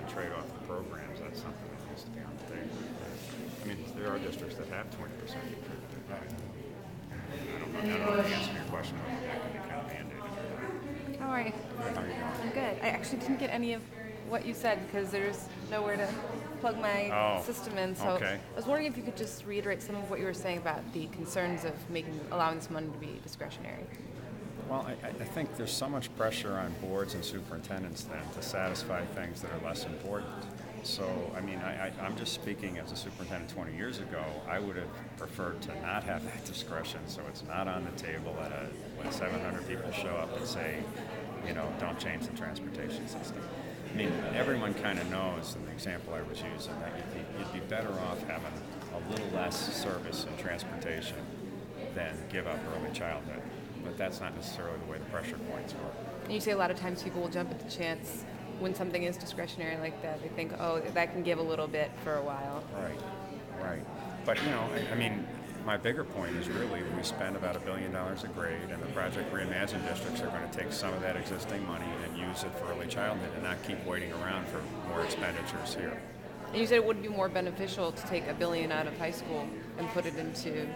trade off the programs, that's something that needs to be on the table. I mean, there are districts that have 20% I don't know the answer to your question whether that can be kind of mandated. How are you? How are you doing? I'm good. I actually didn't get any of what you said because there's nowhere to plug my system in. So okay. I was wondering if you could just reiterate some of what you were saying about the concerns of allowing this money to be discretionary. Well, I think there's so much pressure on boards and superintendents then to satisfy things that are less important. So, I mean, I'm just speaking as a superintendent 20 years ago. I would have preferred to not have that discretion, so it's not on the table when 700 people show up and say, don't change the transportation system. I mean, everyone kind of knows, in the example I was using, that you'd be better off having a little less service and transportation than give up early childhood. But that's not necessarily the way the pressure points work. And you say a lot of times people will jump at the chance when something is discretionary like that. They think, oh, that can give a little bit for a while. Right. But, I mean, my bigger point is really we spend about $1 billion a grade, and the Project Reimagine districts are going to take some of that existing money and use it for early childhood and not keep waiting around for more expenditures here. And you said it would be more beneficial to take $1 billion out of high school and put it into...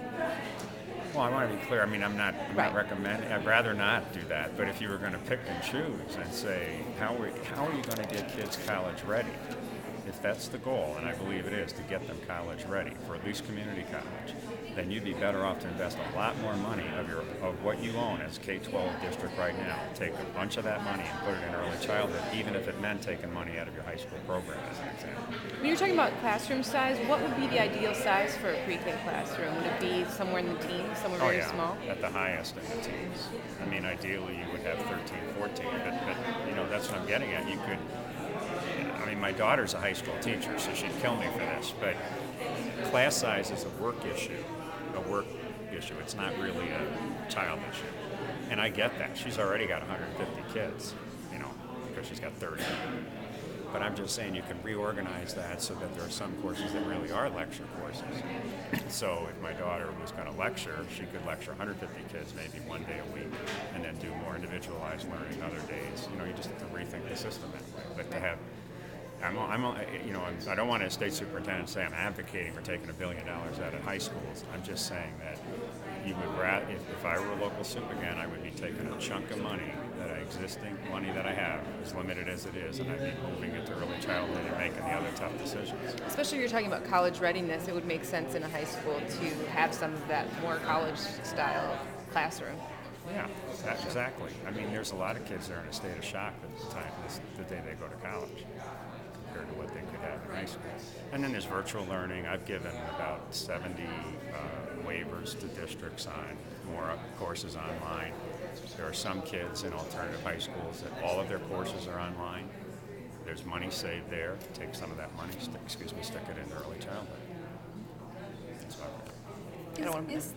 Well, I want to be clear. I mean, I'm not recommending. I'd rather not do that. But if you were going to pick and choose and say, how are you going to get kids college ready? If that's the goal, and I believe it is, to get them college ready for at least community college, then you'd be better off to invest a lot more money of what you own as K-12 district right now. Take a bunch of that money and put it in early childhood, even if it meant taking money out of your high school program, as an example. When you're talking about classroom size, what would be the ideal size for a pre-K classroom? Would it be somewhere in the teens, somewhere very small? At the highest in the teens. I mean, ideally you would have 13, 14, but that's what I'm getting at. You could. I mean, my daughter's a high school teacher, so she'd kill me for this, but class size is a work issue. It's not really a child issue. And I get that. She's already got 150 kids, because she's got 30. But I'm just saying you can reorganize that so that there are some courses that really are lecture courses. So if my daughter was going to lecture, she could lecture 150 kids maybe one day a week and then do more individualized learning other days. You just have to rethink the system that way. But to have I don't want a state superintendent to say I'm advocating for taking $1 billion out of high schools. I'm just saying that you would rather, if I were a local soup again, I would be taking a chunk of money, existing money that I have, as limited as it is, and I'd be moving it to early childhood and making the other tough decisions. Especially if you're talking about college readiness, it would make sense in a high school to have some of that more college-style classroom. Yeah, exactly. I mean, there's a lot of kids that are in a state of shock at the day they go to college compared to what they could have in high school. And then there's virtual learning. I've given about 70 waivers to districts on more courses online. There are some kids in alternative high schools that all of their courses are online. There's money saved there. Take some of that money, stick it in early childhood. That's what I